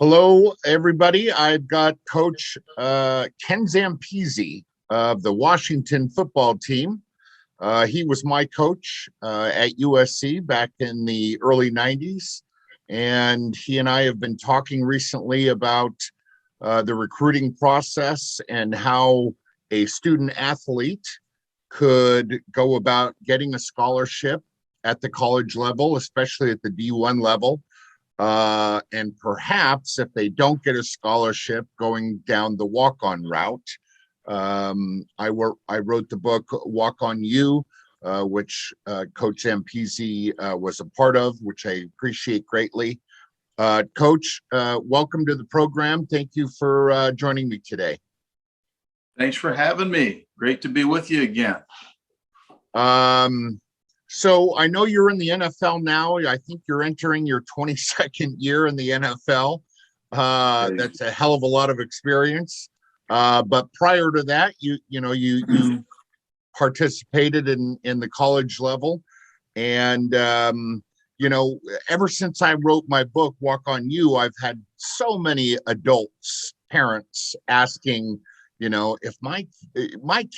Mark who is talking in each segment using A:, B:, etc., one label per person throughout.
A: Hello, everybody. I've got Coach Ken Zampese of the Washington football team. He was my coach at USC back in the early 90s. And he and I have been talking recently about the recruiting process and how a student athlete could go about getting a scholarship at the college level, especially at the D1 level. And perhaps if they don't get a scholarship, going down the walk-on route. I wrote the book Walk on You, which Coach Zampese was a part of, which I appreciate greatly. Coach, welcome to the program. Thank you for joining me today.
B: Thanks for having me. Great to be with you again.
A: So I know you're in the NFL now. I think you're entering your 22nd year in the NFL. That's a hell of a lot of experience. But prior to that, you participated in the college level. And, ever since I wrote my book, Walk on You, I've had so many adults, parents asking, if my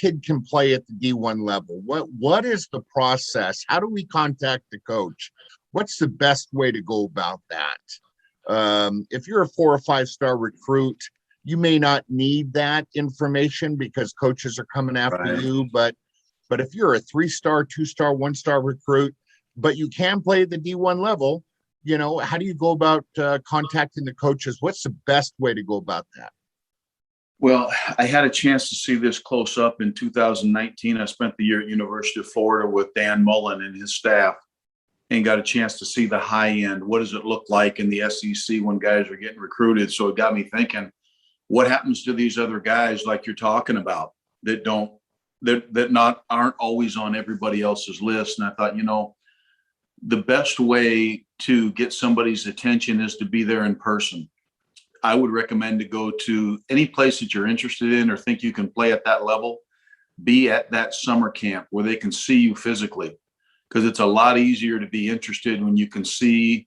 A: kid can play at the D1 level, what is the process? How do we contact the coach? What's the best way to go about that? If you're a 4 or 5 star recruit, you may not need that information because coaches are coming after you. But if you're a 3-star, 2-star, 1-star recruit, but you can play at the D1 level, how do you go about contacting the coaches? What's the best way to go about that?
B: Well, I had a chance to see this close up in 2019. I spent the year at University of Florida with Dan Mullen and his staff and got a chance to see the high end. What does it look like in the SEC when guys are getting recruited? So it got me thinking, what happens to these other guys like you're talking about that aren't always on everybody else's list? And I thought, the best way to get somebody's attention is to be there in person. I would recommend to go to any place that you're interested in or think you can play at that level. Be at that summer camp where they can see you physically, because it's a lot easier to be interested when you can see,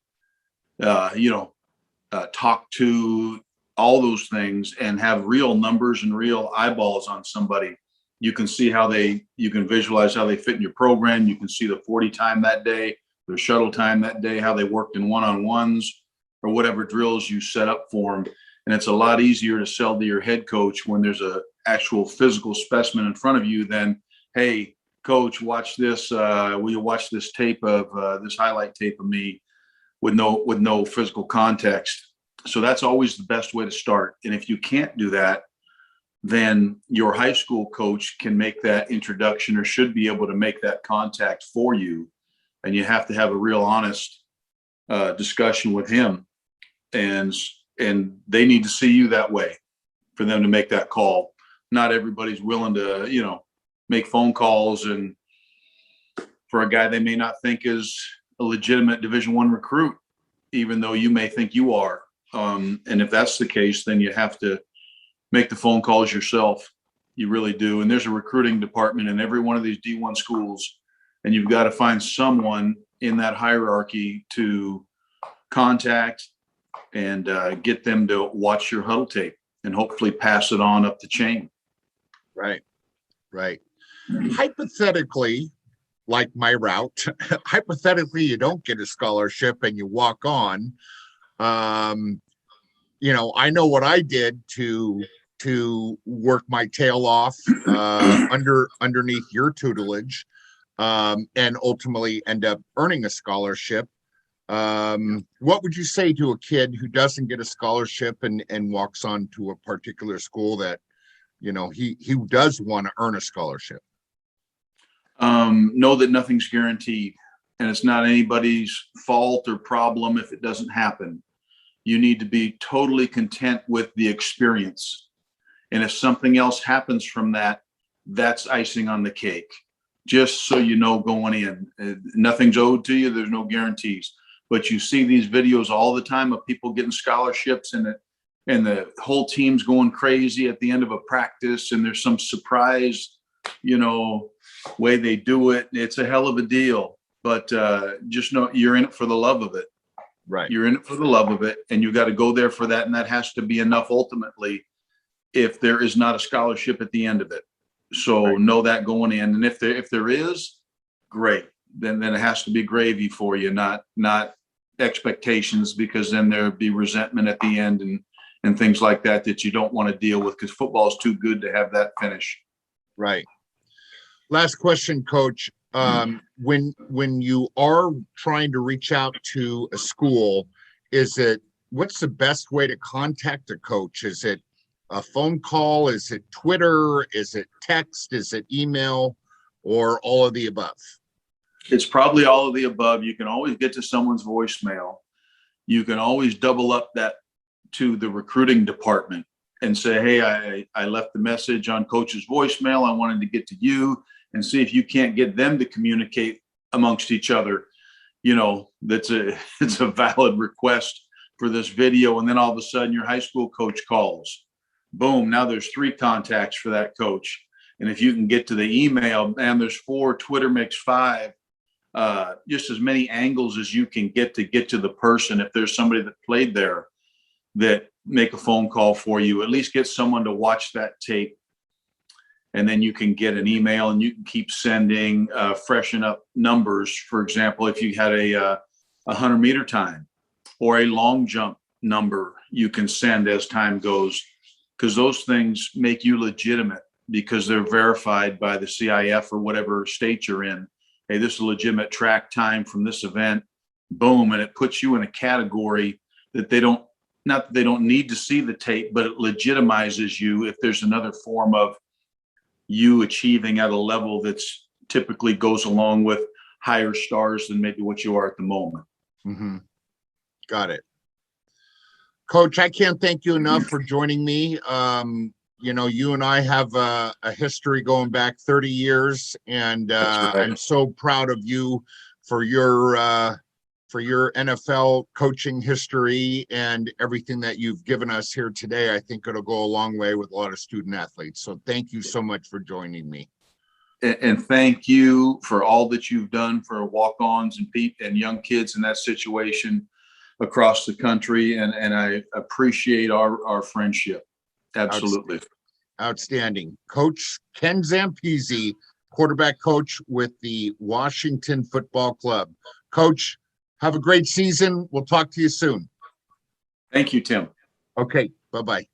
B: talk to, all those things, and have real numbers and real eyeballs on somebody. You can see you can visualize how they fit in your program. You can see the 40 time that day, their shuttle time that day, how they worked in one-on-ones or whatever drills you set up for them. And it's a lot easier to sell to your head coach when there's a actual physical specimen in front of you than, hey, coach, watch this. Will you watch this tape of this highlight tape of me with no physical context? So that's always the best way to start. And if you can't do that, then your high school coach can make that introduction or should be able to make that contact for you. And you have to have a real honest discussion with him. And they need to see you that way for them to make that call. Not everybody's willing to, make phone calls, and for a guy they may not think is a legitimate Division I recruit, even though you may think you are. And if that's the case, then you have to make the phone calls yourself. You really do. And there's a recruiting department in every one of these D1 schools, and you've got to find someone in that hierarchy to contact and get them to watch your huddle tape and hopefully pass it on up the chain.
A: Right. Hypothetically, like my route, hypothetically, you don't get a scholarship and you walk on. I know what I did to work my tail off underneath your tutelage, and ultimately end up earning a scholarship. What would you say to a kid who doesn't get a scholarship and walks on to a particular school that, he does want to earn a scholarship?
B: Know that nothing's guaranteed, and it's not anybody's fault or problem if it doesn't happen. You need to be totally content with the experience. And if something else happens from that, that's icing on the cake. Just so you know, going in, nothing's owed to you. There's no guarantees. But you see these videos all the time of people getting scholarships, and the whole team's going crazy at the end of a practice, and there's some surprise, way they do it. It's a hell of a deal. But just know you're in it for the love of it.
A: Right.
B: You're in it for the love of it, and you got to go there for that. And that has to be enough ultimately if there is not a scholarship at the end of it. So
A: Right.
B: know that going in. And if there is, great. Then it has to be gravy for you, not expectations, because then there'd be resentment at the end and things like that you don't want to deal with, because football is too good to have that finish.
A: Right. Last question, Coach. When you are trying to reach out to a school, what's the best way to contact a coach? Is it a phone call? Is it Twitter? Is it text? Is it email? Or all of the above?
B: It's probably all of the above. You can always get to someone's voicemail. You can always double up that to the recruiting department and say, hey, I left the message on coach's voicemail. I wanted to get to you, and see if you can't get them to communicate amongst each other. It's a valid request for this video. And then all of a sudden your high school coach calls. Boom. Now there's 3 contacts for that coach. And if you can get to the email, and there's 4, Twitter makes 5, just as many angles as you can get to the person. If there's somebody that played there, that make a phone call for you, at least get someone to watch that tape. And then you can get an email, and you can keep sending, freshen up numbers. For example, if you had a 100-meter time or a long jump number, you can send as time goes, because those things make you legitimate, because they're verified by the CIF or whatever state you're in. Hey, this is a legitimate track time from this event. Boom. And it puts you in a category that not that they don't need to see the tape, but it legitimizes you if there's another form of you achieving at a level that's typically goes along with higher stars than maybe what you are at the moment.
A: Mm-hmm. Got it. Coach, I can't thank you enough for joining me. You and I have a history going back 30 years, and
B: Right.
A: I'm so proud of you for your NFL coaching history and everything that you've given us here today. I think it'll go a long way with a lot of student athletes. So thank you so much for joining me.
B: And thank you for all that you've done for walk-ons and young kids in that situation across the country. And I appreciate our friendship. Absolutely.
A: Outstanding. Coach Ken Zampese, quarterback coach with the Washington Football Club. Coach, have a great season. We'll talk to you soon.
B: Thank you, Tim.
A: Okay. Bye-bye.